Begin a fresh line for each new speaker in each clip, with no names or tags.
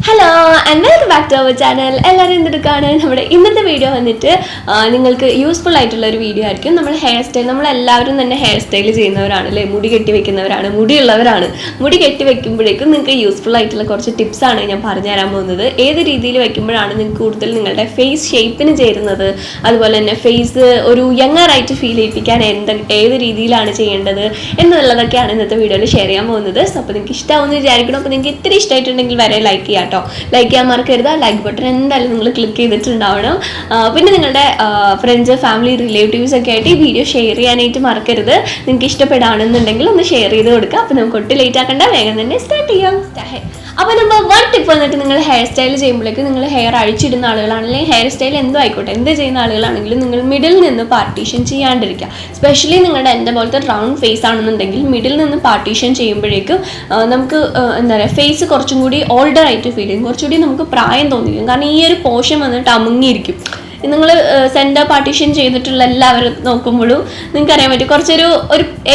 Hello and welcome back to our channel. എല്ലാവരും എന്തെടുക്കാണ് നമ്മുടെ ഇന്നത്തെ വീഡിയോ വന്നിട്ട് നിങ്ങൾക്ക് യൂസ്ഫുൾ ആയിട്ടുള്ള ഒരു വീഡിയോ ആയിരിക്കും. നമ്മൾ ഹെയർ സ്റ്റൈൽ, നമ്മളെല്ലാവരും തന്നെ ഹെയർ സ്റ്റൈൽ ചെയ്യുന്നവരാണ് അല്ലേ, മുടി കെട്ടി വെക്കുന്നവരാണ്, മുടിയുള്ളവരാണ്. മുടി കെട്ടി വെക്കുമ്പോഴേക്കും നിങ്ങൾക്ക് യൂസ്ഫുൾ ആയിട്ടുള്ള കുറച്ച് ടിപ്സാണ് ഞാൻ പറഞ്ഞു തരാൻ പോകുന്നത്. ഏത് രീതിയിൽ വെക്കുമ്പോഴാണ് നിങ്ങൾക്ക് കൂടുതൽ നിങ്ങളുടെ ഫേസ് ഷേപ്പിന് ചേരുന്നത്, അതുപോലെ തന്നെ ഫേസ് ഒരു യങ്ങറായിട്ട് ഫീൽ ചെയ്യിപ്പിക്കാൻ ഏത് രീതിയിലാണ് ചെയ്യേണ്ടത് എന്നുള്ളതൊക്കെയാണ് ഇന്നത്തെ വീഡിയോയിൽ ഷെയർ ചെയ്യാൻ പോകുന്നത്. സോ അപ്പോൾ നിങ്ങൾക്ക് ഇഷ്ടമാവുമെന്ന് വിചാരിക്കണം. അപ്പോൾ നിങ്ങൾക്ക് ഇത്തിരി ഇഷ്ടമായിട്ടുണ്ടെങ്കിൽ വരെ ലൈക്ക് ചെയ്യാം. ലൈക്ക് ചെയ്യാൻ മറക്കരുത്. ലൈക്ക് ബട്ടൺ എന്തായാലും നിങ്ങൾ ക്ലിക്ക് ചെയ്തിട്ടുണ്ടാവണം. പിന്നെ നിങ്ങളുടെ ഫ്രണ്ട്സ്, ഫാമിലി, റിലേറ്റീവ്സ് ഒക്കെ ആയിട്ട് ഈ വീഡിയോ ഷെയർ ചെയ്യാനായിട്ട് മറക്കരുത്. നിങ്ങൾക്ക് ഇഷ്ടപ്പെടുകയാണെന്നുണ്ടെങ്കിൽ ഒന്ന് ഷെയർ ചെയ്ത് കൊടുക്കുക. അപ്പോൾ നമുക്ക് ഒട്ടും ലേറ്റ് ആക്കണ്ട, വേഗം തന്നെ സ്റ്റാർട്ട് ചെയ്യാം. അപ്പോൾ നമ്പർ 1 ടിപ്പ് വന്നിട്ട്, നിങ്ങൾ ഹെയർ സ്റ്റൈൽ ചെയ്യുമ്പോഴേക്ക് നിങ്ങൾ ഹെയർ അഴിച്ചിടുന്ന ആളുകളാണെങ്കിൽ, ഹെയർ സ്റ്റൈൽ എന്തോ ആയിക്കോട്ടെ, എന്ത് ചെയ്യുന്ന ആളുകളാണെങ്കിലും നിങ്ങൾ മിഡിൽ നിന്ന് പാർട്ടീഷൻ ചെയ്യാണ്ടിരിക്കുക. സ്പെഷ്യലി നിങ്ങളുടെ എൻ്റെ പോലത്തെ റൗണ്ട് ഫേസ് ആണെന്നുണ്ടെങ്കിൽ മിഡിൽ നിന്ന് പാർട്ടീഷൻ ചെയ്യുമ്പോഴേക്കും നമുക്ക് എന്താ പറയുക, ഫേസ് കുറച്ചും കൂടി ഓൾഡർ ആയിട്ട് ഫീൽ ചെയ്യും, കുറച്ചുകൂടി നമുക്ക് പ്രായം തോന്നിക്കും. കാരണം ഈ ഒരു പോർഷൻ വന്നിട്ട് അമുങ്ങിയിരിക്കും. നിങ്ങൾ സെൻറ്റർ പാർട്ടീഷൻ ചെയ്തിട്ടുള്ള എല്ലാവരും നോക്കുമ്പോഴും നിങ്ങൾക്ക് അറിയാൻ പറ്റും, കുറച്ചൊരു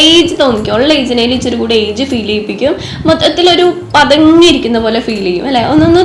ഏജ് തോന്നിക്കും. ഉള്ള ഏജിനേലും ഇച്ചിരി കൂടി ഏജ് ഫീൽ ചെയ്യിപ്പിക്കും. മൊത്തത്തിലൊരു പതങ്ങിയിരിക്കുന്ന പോലെ ഫീൽ ചെയ്യും അല്ലേ. ഒന്നൊന്ന്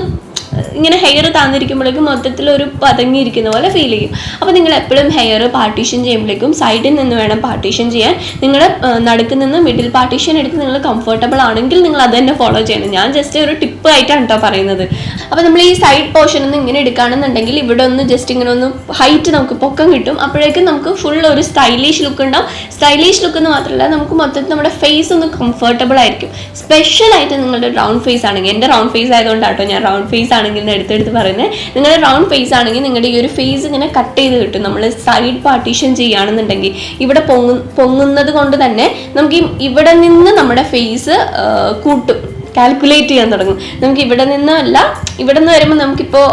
ഇങ്ങനെ ഹെയർ താന്നിരിക്കുമ്പോഴേക്കും മൊത്തത്തിലൊരു പതങ്ങിയിരിക്കുന്ന പോലെ ഫീൽ ചെയ്യും. അപ്പോൾ നിങ്ങൾ എപ്പോഴും ഹെയർ പാർട്ടീഷൻ ചെയ്യുമ്പോഴേക്കും സൈഡിൽ നിന്ന് വേണം പാർട്ടീഷൻ ചെയ്യാൻ. നിങ്ങളുടെ നടുക്ക് നിന്ന് മിഡിൽ പാർട്ടീഷൻ എടുത്ത് നിങ്ങൾ കംഫർട്ടബിൾ ആണെങ്കിൽ നിങ്ങൾ അത് തന്നെ ഫോളോ ചെയ്യണം. ഞാൻ ജസ്റ്റ് ഒരു ടിപ്പ് ആയിട്ടാണ് കേട്ടോ പറയുന്നത്. അപ്പോൾ നമ്മൾ ഈ സൈഡ് പോർഷൻ ഒന്ന് ഇങ്ങനെ എടുക്കുകയാണെന്നുണ്ടെങ്കിൽ ഇവിടെ ഒന്ന് ജസ്റ്റ് ഇങ്ങനെ ഒന്ന് ഹൈറ്റ് നമുക്ക് പൊക്കം കിട്ടും. അപ്പോഴേക്കും നമുക്ക് ഫുൾ ഒരു സ്റ്റൈലിഷ് ലുക്ക് ഉണ്ടാവും. സ്റ്റൈലിഷ് ലുക്ക് എന്ന് മാത്രമല്ല, നമുക്ക് മൊത്തത്തിൽ നമ്മുടെ ഫേസ് ഒന്ന് കംഫർട്ടബിൾ ആയിരിക്കും. സ്പെഷ്യലായിട്ട് നിങ്ങളുടെ റൗണ്ട് ഫേസ് ആണെങ്കിൽ, എൻ്റെ റൗണ്ട് ഫേസ് ആയതുകൊണ്ടാട്ടോ ഞാൻ റൗണ്ട് ഫേസ് ആണെങ്കിൽ എടുത്തെടുത്ത് പറയുന്നത്. നിങ്ങളുടെ റൗണ്ട് ഫേസ് ആണെങ്കിൽ നിങ്ങളുടെ ഈ ഒരു ഫേസ് ഇങ്ങനെ കട്ട് ചെയ്ത് കിട്ടും. നമ്മൾ സൈഡ് പാർട്ടീഷൻ ചെയ്യുകയാണെന്നുണ്ടെങ്കിൽ ഇവിടെ പൊങ്ങുന്നത് കൊണ്ട് തന്നെ നമുക്ക് ഇവിടെ നിന്ന് നമ്മുടെ ഫേസ് കാൽക്കുലേറ്റ് ചെയ്യാൻ തുടങ്ങും. നമുക്ക് ഇവിടെ നിന്നല്ല, ഇവിടെ നിന്ന് വരുമ്പോൾ നമുക്കിപ്പോൾ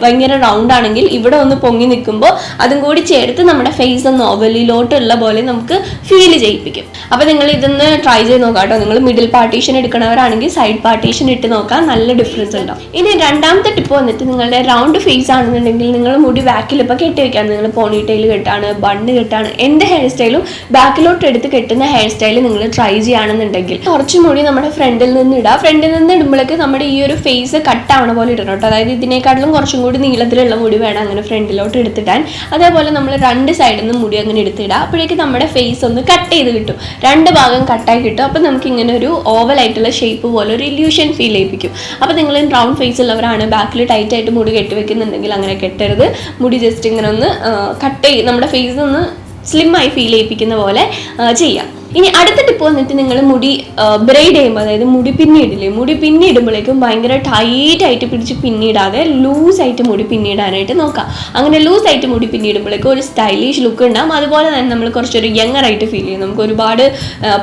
ഭയങ്കര റൗണ്ട് ആണെങ്കിൽ ഇവിടെ ഒന്ന് പൊങ്ങി നിൽക്കുമ്പോൾ അതും കൂടി ചേർത്ത് നമ്മുടെ ഫേസ് ഒന്ന് ഓവലിലോട്ടുള്ള പോലെ നമുക്ക് ഫീൽ ചെയ്യിപ്പിക്കും. അപ്പോൾ നിങ്ങൾ ഇതൊന്ന് ട്രൈ ചെയ്ത് നോക്കാം കേട്ടോ. നിങ്ങൾ മിഡിൽ പാർട്ടീഷൻ എടുക്കണവരാണെങ്കിൽ സൈഡ് പാർട്ടീഷൻ ഇട്ട് നോക്കാം, നല്ല ഡിഫറൻസ് ഉണ്ടാവും. ഇനി രണ്ടാമത്തെ ടിപ്പ് വന്നിട്ട്, നിങ്ങളുടെ റൗണ്ട് ഫേസ് ആണെന്നുണ്ടെങ്കിൽ നിങ്ങൾ മുടി ബാക്കിൽ ഇപ്പോൾ കെട്ടി വെക്കാം. നിങ്ങൾ പോണിറ്റെയിൽ കെട്ടാണ്, ബണ്ണ് കെട്ടാണ്, എന്ത് ഹെയർ സ്റ്റൈലും ബാക്കിലോട്ട് എടുത്ത് കെട്ടുന്ന ഹെയർ സ്റ്റൈൽ നിങ്ങൾ ട്രൈ ചെയ്യുകയാണെന്നുണ്ടെങ്കിൽ കുറച്ച് മുടി നമ്മുടെ ഫ്രണ്ടിൽ നിന്ന് ഇടാം. ഫ്രണ്ടിൽ നിന്ന് ഇടുമ്പോഴേക്ക് നമ്മുടെ ഈ ഒരു ഫേസ് കട്ടാവണ പോലെ ഇടണം കേട്ടോ. അതായത് ഇതിനേക്കാട്ടിലും കുറച്ചും കൂടി നീളത്തിലുള്ള മുടി വേണം അങ്ങനെ ഫ്രണ്ടിലോട്ട് എടുത്തിടാൻ. അതേപോലെ നമ്മൾ രണ്ട് സൈഡിൽ നിന്ന് മുടി അങ്ങനെ എടുത്തിടാം. അപ്പോഴേക്ക് നമ്മുടെ ഫേസ് ഒന്ന് കട്ട് ചെയ്ത് കിട്ടും, രണ്ട് ഭാഗം കട്ടായി കിട്ടും. അപ്പോൾ നമുക്ക് ഇങ്ങനെ ഒരു ഓവൽ ആയിട്ടുള്ള ഷേപ്പ് പോലെ ഒരു ഇല്യൂഷൻ ഫീൽ ചെയ്യിപ്പിക്കും. അപ്പോൾ നിങ്ങൾ റൗണ്ട് ഫേസ് ഉള്ളവരാണ്, ബാക്കിൽ ടൈറ്റ് ആയിട്ട് മുടി കെട്ടി വെക്കുന്നുണ്ടെങ്കിൽ അങ്ങനെ കെട്ടരുത്. മുടി ജസ്റ്റ് ഇങ്ങനെ ഒന്ന് കട്ട് ചെയ്ത് നമ്മുടെ ഫേസ് ഒന്ന് സ്ലിമ്മായി ഫീൽ ചെയ്യിപ്പിക്കുന്ന പോലെ ചെയ്യാം. ഇനി അടുത്ത ടിപ്പ് വന്നിട്ട്, നിങ്ങൾ മുടി ബ്രെയ്ഡ് ചെയ്യുമ്പോൾ, അതായത് മുടി പിന്നിടില്ലേ, മുടി പിന്നിടുമ്പോഴേക്കും ഭയങ്കര ടൈറ്റായിട്ട് പിടിച്ച് പിന്നിടാതെ ലൂസായിട്ട് മുടി പിന്നിടാനായിട്ട് നോക്കാം. അങ്ങനെ ലൂസായിട്ട് മുടി പിന്നിടുമ്പോഴേക്കും ഒരു സ്റ്റൈലിഷ് ലുക്ക് ഉണ്ടാകും. അതുപോലെ തന്നെ നമ്മൾ കുറച്ചൊരു യങ്ങറായിട്ട് ഫീൽ ചെയ്യും, നമുക്ക് ഒരുപാട്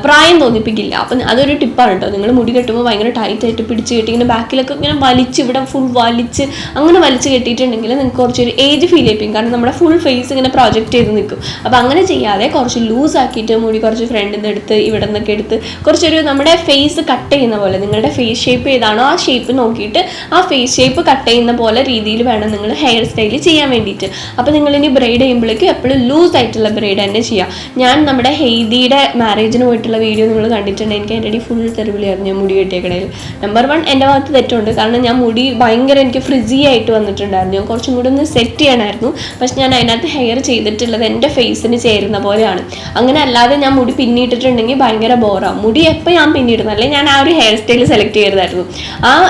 പ്രായം തോന്നിപ്പിക്കില്ല. അപ്പം അതൊരു ടിപ്പാണ് കേട്ടോ. നിങ്ങൾ മുടി കെട്ടുമ്പോൾ ഭയങ്കര ടൈറ്റായിട്ട് പിടിച്ച് കെട്ടി ഇങ്ങനെ ബാക്കിലൊക്കെ ഇങ്ങനെ വലിച്ച് ഇവിടെ ഫുൾ വലിച്ച് അങ്ങനെ വലിച്ച് കെട്ടിയിട്ടുണ്ടെങ്കിൽ നിങ്ങൾക്ക് കുറച്ചൊരു ഏജ് ഫീൽ ചെയ്യിപ്പിക്കും. കാരണം നമ്മുടെ ഫുൾ ഫേസ് ഇങ്ങനെ പ്രൊജക്റ്റ് ചെയ്ത് നിൽക്കും. അപ്പോൾ അങ്ങനെ ചെയ്യാതെ കുറച്ച് ലൂസാക്കിയിട്ട് മുടി കുറച്ച് ഫ്രണ്ടിൽ എടുത്ത് ഇവിടെ നിന്നൊക്കെ എടുത്ത് കുറച്ചൊരു നമ്മുടെ ഫേസ് കട്ട് ചെയ്യുന്ന പോലെ, നിങ്ങളുടെ ഫേസ് ഷേപ്പ് ഏതാണോ ആ ഷേപ്പ് നോക്കിയിട്ട് ആ ഫേസ് ഷേപ്പ് കട്ട് ചെയ്യുന്ന പോലെ രീതിയിൽ വേണം നിങ്ങൾ ഹെയർ സ്റ്റൈൽ ചെയ്യാൻ വേണ്ടിയിട്ട്. അപ്പോൾ നിങ്ങളിനി ബ്രെയ്ഡ് ചെയ്യുമ്പോഴേക്കും എപ്പോഴും ലൂസ് ആയിട്ടുള്ള ബ്രെയ്ഡ് തന്നെ ചെയ്യാം. ഞാൻ നമ്മുടെ ഹെയ്ദിയുടെ മാരേജിന് പോയിട്ടുള്ള വീഡിയോ നിങ്ങൾ കണ്ടിട്ടുണ്ട്. എനിക്ക് എൻ്റെ അടി ഫുൾ തെറിവിളിയായിരുന്നു ഞാൻ മുടി കെട്ടിയേക്കടയിൽ. നമ്പർ 1 എൻ്റെ ഭാഗത്ത് തെറ്റുണ്ട്. കാരണം ഞാൻ മുടി ഭയങ്കര എനിക്ക് ഫ്രിസി ആയിട്ട് വന്നിട്ടുണ്ടായിരുന്നു. ഞാൻ കുറച്ചും കൂടി ഒന്ന് സെറ്റ് ചെയ്യണമായിരുന്നു. പക്ഷെ ഞാൻ അതിനകത്ത് ഹെയർ ചെയ്തിട്ടുള്ളത് എൻ്റെ ഫേസിന് ചേരുന്ന പോലെയാണ്. അങ്ങനെ അല്ലാതെ ഞാൻ മുടി പിന്നിട്ടിട്ടുണ്ടെങ്കിൽ ഭയങ്കര ബോറാവും. മുടി എപ്പോൾ ഞാൻ പിന്നിടുന്നു, അല്ലെങ്കിൽ ഞാൻ ആ ഒരു ഹെയർ സ്റ്റൈൽ സെലക്ട് ചെയ്തായിരുന്നു.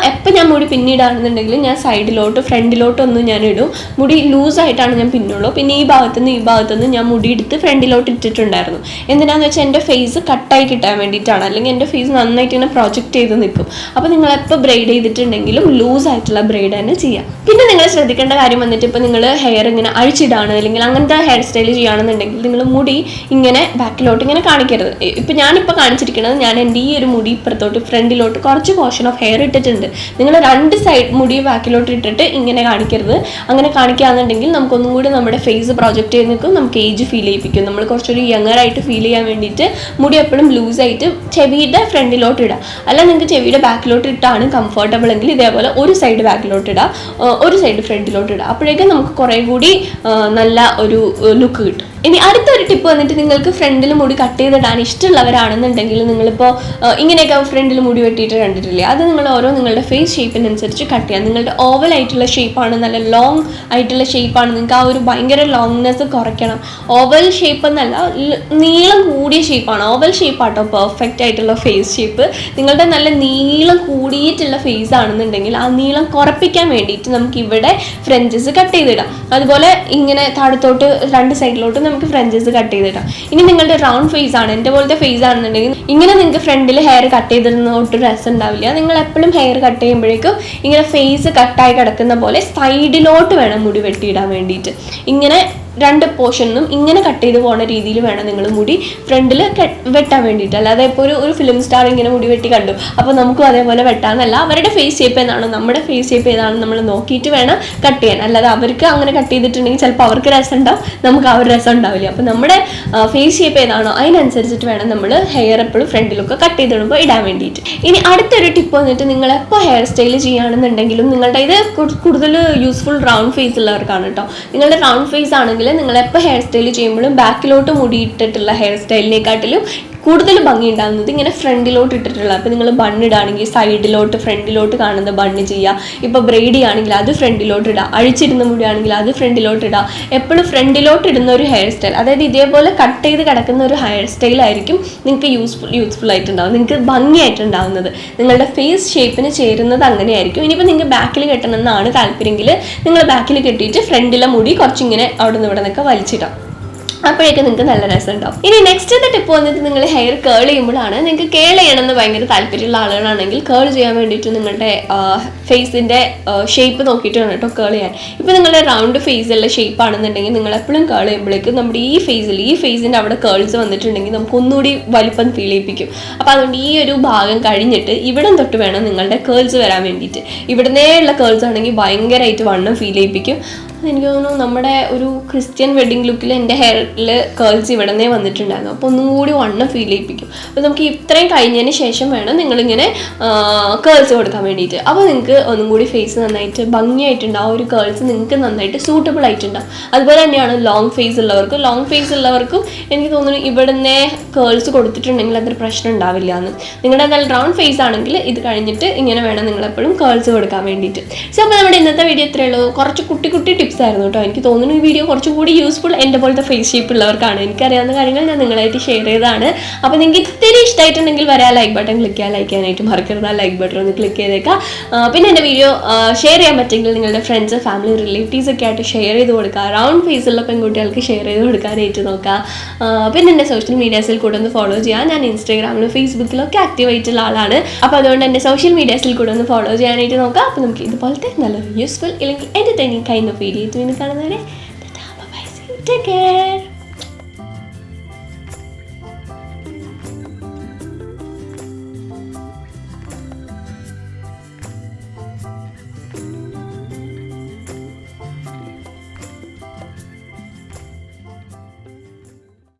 എപ്പോൾ ഞാൻ മുടി പിന്നിടാണെന്നുണ്ടെങ്കിൽ ഞാൻ സൈഡിലോട്ട് ഫ്രണ്ടിലോട്ടൊന്നും ഞാൻ ഇടും. മുടി ലൂസായിട്ടാണ് ഞാൻ പിന്നുള്ളൂ. പിന്നെ ഈ ഭാഗത്തുനിന്ന് ഞാൻ മുടി എടുത്ത് ഫ്രണ്ടിലോട്ട് ഇട്ടിട്ടുണ്ടായിരുന്നു. എന്തിനാന്ന് വെച്ചാൽ എൻ്റെ ഫേസ് കട്ടായി കിട്ടാൻ വേണ്ടിയിട്ടാണ്. അല്ലെങ്കിൽ എൻ്റെ ഫേസ് നന്നായിട്ട് ഇങ്ങനെ പ്രൊജക്റ്റ് ചെയ്ത് നിൽക്കും. അപ്പോൾ നിങ്ങൾ എപ്പോൾ ബ്രെയ്ഡ് ചെയ്തിട്ടുണ്ടെങ്കിലും ലൂസ് ആയിട്ടുള്ള ബ്രെയ്ഡ് തന്നെ ചെയ്യാം. പിന്നെ നിങ്ങൾ ശ്രദ്ധിക്കേണ്ട കാര്യം വന്നിട്ട്, ഇപ്പോൾ നിങ്ങൾ ഹെയർ ഇങ്ങനെ അഴിച്ചിടാണ് അല്ലെങ്കിൽ അങ്ങനത്തെ ഹെയർ സ്റ്റൈൽ ചെയ്യുകയാണെന്നുണ്ടെങ്കിൽ നിങ്ങൾ മുടി ഇങ്ങനെ ബാക്കിലോട്ട് ഇങ്ങനെ കാണിക്കരുത്. ഇപ്പം ഞാനിപ്പോൾ കാണിച്ചിരിക്കുന്നത്, ഞാൻ എൻ്റെ ഈ ഒരു മുടി ഇപ്പുറത്തോട്ട് ഫ്രണ്ടിലോട്ട് കുറച്ച് പോർഷൻ ഓഫ് ഹെയർ ഇട്ടിട്ടുണ്ട്. നിങ്ങൾ രണ്ട് സൈഡ് മുടി ബാക്കിലോട്ട് ഇട്ടിട്ട് ഇങ്ങനെ കാണിക്കരുത്. അങ്ങനെ കാണിക്കുകയാണെന്നുണ്ടെങ്കിൽ നമുക്കൊന്നും കൂടി നമ്മുടെ ഫേസ് പ്രൊജക്റ്റ് ചെയ്ത് നിൽക്കും, നമുക്ക് ഏജ് ഫീൽ ചെയ്യിപ്പിക്കും. നമ്മൾ കുറച്ചൊരു യങ്ങറായിട്ട് ഫീൽ ചെയ്യാൻ വേണ്ടിയിട്ട് മുടി എപ്പോഴും ലൂസായിട്ട് ചെവിയുടെ ഫ്രണ്ടിലോട്ട് ഇടാം. അല്ല നിങ്ങൾക്ക് ചെവിയുടെ ബാക്കിലോട്ട് ഇട്ടാണ് കംഫർട്ടബിൾ എങ്കിൽ ഇതേപോലെ ഒരു സൈഡ് ബാക്കിലോട്ട് ഇടാം, ഒരു സൈഡ് ഫ്രണ്ടിലോട്ട് ഇടാം. അപ്പോഴേക്കും നമുക്ക് കുറേ കൂടി നല്ല ഒരു ലുക്ക് കിട്ടും. ഇനി അടുത്തൊരു ടിപ്പ് വന്നിട്ട്, നിങ്ങൾക്ക് ഫ്രണ്ടിൽ മുടി കട്ട് ചെയ്തിടാൻ ഇടാൻ ഇഷ്ടമുള്ളവരാണെന്നുണ്ടെങ്കിൽ നിങ്ങളിപ്പോൾ ഇങ്ങനെയൊക്കെ ഫ്രണ്ടിൽ മുടി വെട്ടിയിട്ട് കണ്ടിട്ടില്ലേ, അത് നിങ്ങൾ നിങ്ങളുടെ ഫേസ് ഷേപ്പിനനുസരിച്ച് കട്ട് ചെയ്യാം. നിങ്ങളുടെ ഓവൽ ആയിട്ടുള്ള ഷേപ്പാണ്, നല്ല ലോങ് ആയിട്ടുള്ള ഷേപ്പാണ്, നിങ്ങൾക്ക് ആ ഒരു ഭയങ്കര ലോങ്നെസ് കുറയ്ക്കണം. ഓവൽ ഷേപ്പ് എന്നല്ല, നീളം കൂടിയ ഷേപ്പാണ്. ഓവൽ ഷേപ്പാട്ടോ പെർഫെക്റ്റ് ആയിട്ടുള്ള ഫേസ് ഷേപ്പ്. നിങ്ങളുടെ നല്ല നീളം കൂടിയിട്ടുള്ള ഫേസ് ആണെന്നുണ്ടെങ്കിൽ ആ നീളം കുറപ്പിക്കാൻ വേണ്ടിയിട്ട് നമുക്ക് ഇവിടെ ഫ്രഞ്ചസ് കട്ട് ചെയ്തിടാം. അതുപോലെ ഇങ്ങനെ താഴത്തോട്ട് രണ്ട് സൈഡിലോട്ട് നമുക്ക് ഫ്രഞ്ചസ് കട്ട് ചെയ്തിടാം. ഇനി നിങ്ങളുടെ റൗണ്ട് ഫേസ് ആണ്, എൻ്റെ പോലത്തെ ഫേസ് ആണെന്നുണ്ടെങ്കിൽ ഇങ്ങനെ നിങ്ങൾക്ക് ഫ്രണ്ടിൽ ഹെയർ കട്ട് ചെയ്തിരുന്ന ഒട്ടും രസം ഉണ്ടാവില്ല. നിങ്ങൾ എപ്പോഴും ഹെയർ കട്ട് ചെയ്യുമ്പോഴേക്കും ഇങ്ങനെ ഫേസ് കട്ടായി കിടക്കുന്ന പോലെ സൈഡിലോട്ട് വേണം മുടി വെട്ടിയിടാൻ വേണ്ടിയിട്ട്. ഇങ്ങനെ രണ്ട് പോർഷനും ഇങ്ങനെ കട്ട് ചെയ്ത് പോകുന്ന രീതിയിൽ വേണം നിങ്ങൾ മുടി ഫ്രണ്ടിൽ വെട്ടാൻ വേണ്ടിയിട്ട്. അല്ലാതെ ഇപ്പോൾ ഒരു ഫിലിം സ്റ്റാർ ഇങ്ങനെ മുടി വെട്ടി കണ്ടു അപ്പോൾ നമുക്കും അതേപോലെ വെട്ടാന്നല്ല. അവരുടെ ഫേസ് ഷേപ്പ് ഏതാണോ, നമ്മുടെ ഫേസ് ഷേപ്പ് ഏതാണോ നമ്മൾ നോക്കിയിട്ട് വേണം കട്ട് ചെയ്യാൻ. അല്ലാതെ അവർക്ക് അങ്ങനെ കട്ട് ചെയ്തിട്ടുണ്ടെങ്കിൽ ചിലപ്പോൾ അവർക്ക് രസം ഉണ്ടാവും, നമുക്ക് ആ ഒരു രസം ഉണ്ടാവില്ല. അപ്പോൾ നമ്മുടെ ഫേസ് ഷേപ്പ് ഏതാണോ അതിനനുസരിച്ചിട്ട് വേണം നമ്മൾ ഹെയർ എപ്പോഴും ഫ്രണ്ടിലൊക്കെ കട്ട് ചെയ്തിടുമ്പോൾ ഇടാൻ വേണ്ടിയിട്ട്. ഇനി അടുത്തൊരു ടിപ്പ് വന്നിട്ട്, നിങ്ങൾ എപ്പോൾ ഹെയർ സ്റ്റൈൽ ചെയ്യുകയാണെന്നുണ്ടെങ്കിലും നിങ്ങളുടെ ഇത് കൂടുതൽ യൂസ്ഫുൾ റൗണ്ട് ഫേസ് ഉള്ളവർക്കാണ് കേട്ടോ. നിങ്ങളുടെ റൗണ്ട് ഫേസ് ആണെങ്കിൽ നിങ്ങൾ എപ്പോൾ ഹെയർ സ്റ്റൈൽ ചെയ്യുമ്പോഴും ബാക്കിലോട്ട് മുടിയിട്ടിട്ടുള്ള ഹെയർ സ്റ്റൈലിനെക്കാട്ടിലും കൂടുതൽ ഭംഗി ഉണ്ടാകുന്നത് ഇങ്ങനെ ഫ്രണ്ടിലോട്ട് ഇട്ടിട്ടുള്ള. അപ്പോൾ നിങ്ങൾ ബണ്ണിടാണെങ്കിൽ സൈഡിലോട്ട് ഫ്രണ്ടിലോട്ട് കാണുന്ന ബണ്ണ് ചെയ്യുക. ഇപ്പോൾ ബ്രെയ്ഡി ആണെങ്കിൽ അത് ഫ്രണ്ടിലോട്ട് ഇടുക, അഴിച്ചിരുന്ന മുടിയാണെങ്കിൽ അത് ഫ്രണ്ടിലോട്ട് ഇടുക. എപ്പോഴും ഫ്രണ്ടിലോട്ട് ഇടുന്ന ഒരു ഹെയർ സ്റ്റൈൽ, അതായത് ഇതേപോലെ കട്ട് ചെയ്ത് കിടക്കുന്ന ഒരു ഹെയർ സ്റ്റൈലായിരിക്കും നിങ്ങൾക്ക് യൂസ്ഫുൾ ആയിട്ടുണ്ടാവും, നിങ്ങൾക്ക് ഭംഗിയായിട്ടുണ്ടാവുന്നത്. നിങ്ങളുടെ ഫേസ് ഷേപ്പിന് ചേരുന്നത് അങ്ങനെയായിരിക്കും. ഇനിയിപ്പോൾ നിങ്ങൾക്ക് ബാക്കിൽ കെട്ടണമെന്നാണ് താല്പര്യമെങ്കിൽ നിങ്ങൾ ബാക്കിൽ കെട്ടിയിട്ട് ഫ്രണ്ടിലെ മുടി കുറച്ചിങ്ങനെ അവിടെ നിന്ന് ഇവിടെ നിന്നൊക്കെ വലിച്ചിടാം. അപ്പോഴേക്കും നിങ്ങൾക്ക് നല്ല രസം ഉണ്ടാവും. ഇനി നെക്സ്റ്റ് ടിപ്പ് വന്നിട്ട്, നിങ്ങൾ ഹെയർ കേൾ ചെയ്യുമ്പോഴാണ്. നിങ്ങൾക്ക് കേൾ ചെയ്യണമെന്ന് ഭയങ്കര താല്പര്യമുള്ള ആളുകളാണെങ്കിൽ കേൾ ചെയ്യാൻ വേണ്ടിയിട്ട് നിങ്ങളുടെ ഫേസിൻ്റെ ഷേപ്പ് നോക്കിയിട്ട് വേണം കേട്ടോ കേൾ ചെയ്യാൻ. ഇപ്പോൾ നിങ്ങളുടെ റൗണ്ട് ഫേസുള്ള ഷേപ്പ് ആണെന്നുണ്ടെങ്കിൽ നിങ്ങൾ എപ്പോഴും കേൾ ചെയ്യുമ്പോഴേക്കും നമ്മുടെ ഈ ഫേസിൻ്റെ അവിടെ കേൾസ് വന്നിട്ടുണ്ടെങ്കിൽ നമുക്ക് ഒന്നുകൂടി വലിപ്പം ഫീൽ ചെയ്യിപ്പിക്കും. അപ്പോൾ അതുകൊണ്ട് ഈ ഒരു ഭാഗം കഴിഞ്ഞിട്ട് ഇവിടം തൊട്ട് വേണം നിങ്ങളുടെ കേൾസ് വരാൻ വേണ്ടിയിട്ട്. ഇവിടുന്നേ ഉള്ള കേൾസ് ആണെങ്കിൽ ഭയങ്കരമായിട്ട് വണ്ണം ഫീൽ ചെയ്യിപ്പിക്കും. എനിക്ക് തോന്നുന്നു നമ്മുടെ ഒരു ക്രിസ്ത്യൻ വെഡിങ് ലുക്കിൽ എൻ്റെ ഹെയറിൽ കേൾസ് ഇവിടെ നിന്നേ വന്നിട്ടുണ്ടായിരുന്നു. അപ്പോൾ ഒന്നും കൂടി വണ്ണം ഫീൽ ചെയ്യിപ്പിക്കും. അപ്പോൾ നമുക്ക് ഇത്രയും കഴിഞ്ഞതിന് ശേഷം വേണം നിങ്ങളിങ്ങനെ കേൾസ് കൊടുക്കാൻ വേണ്ടിയിട്ട്. അപ്പോൾ നിങ്ങൾക്ക് ഒന്നും കൂടി ഫേസ് നന്നായിട്ട് ഭംഗിയായിട്ടുണ്ടാവും. ആ ഒരു കേൾസ് നിങ്ങൾക്ക് നന്നായിട്ട് സൂട്ടബിൾ ആയിട്ടുണ്ടാവും. അതുപോലെ തന്നെയാണ് ലോങ് ഫേസ് ഉള്ളവർക്കും എനിക്ക് തോന്നുന്നു ഇവിടെ നിന്നേ കേൾസ് കൊടുത്തിട്ടുണ്ടെങ്കിൽ അതൊരു പ്രശ്നം ഉണ്ടാവില്ല എന്ന്. നിങ്ങളുടെ നല്ല റൗണ്ട് ഫേസ് ആണെങ്കിൽ ഇത് കഴിഞ്ഞിട്ട് ഇങ്ങനെ വേണം നിങ്ങളെപ്പോഴും കേൾസ് കൊടുക്കാൻ വേണ്ടിയിട്ട്. സോ അപ്പോൾ നമ്മുടെ ഇന്നത്തെ വീഡിയോ ഇത്രയേ ഉള്ളൂ. കുറച്ച് കുട്ടി ടിപ്സ് ആയിരുന്നു കേട്ടോ. എനിക്ക് തോന്നുന്നു ഈ വീഡിയോ കുറച്ചും കൂടി യൂസ്ഫുൾ എൻ്റെ പോലത്തെ ഫേസ് ഷേപ്പ് ഉള്ളവർക്കാണ്. എനിക്കറിയാവുന്ന കാര്യങ്ങൾ ഞാൻ നിങ്ങളായിട്ട് ഷെയർ ചെയ്തതാണ്. അപ്പോൾ നിങ്ങൾക്ക് ഇത്തിരി ഇഷ്ടമായിട്ടുണ്ടെങ്കിൽ ലൈക്ക് ബട്ടൺ ക്ലിക്ക് ചെയ്യാനായിട്ട് മറക്കരുത്. ആ ലൈക്ക് ബട്ടൺ ഒന്ന് ക്ലിക്ക് ചെയ്തേക്കാം. പിന്നെ എൻ്റെ വീഡിയോ ഷെയർ ചെയ്യാൻ പറ്റുമെങ്കിൽ നിങ്ങളുടെ ഫ്രണ്ട്സ്, ഫാമിലി, റിലേറ്റീവ്സ് ഒക്കെ ആയിട്ട് ഷെയർ ചെയ്ത് കൊടുക്കുക. റൗണ്ട് ഫേസുള്ള പെൺകുട്ടികൾക്ക് ഷെയർ ചെയ്ത് കൊടുക്കാനായിട്ട് നോക്കുക. പിന്നെ എൻ്റെ സോഷ്യൽ മീഡിയാസിൽ കൂടെ ഒന്ന് ഫോളോ ചെയ്യാം. ഞാൻ ഇൻസ്റ്റാഗ്രാമിലും ഫേസ്ബുക്കിലൊക്കെ ആക്റ്റീവ് ആയിട്ടുള്ള ആളാണ്. അപ്പോൾ അതുകൊണ്ട് എൻ്റെ സോഷ്യൽ മീഡിയാസിൽ കൂടെ ഒന്ന് ഫോളോ ചെയ്യാനായിട്ട് നോക്കാം. അപ്പോൾ നമുക്ക് ഇതുപോലത്തെ നല്ലൊരു യൂസ്ഫുൾ അല്ലെങ്കിൽ എൻ്റർടൈനിങ് കൈൻഡ് ഓഫ് വീഡിയോ കാണുന്നവരെ, take care.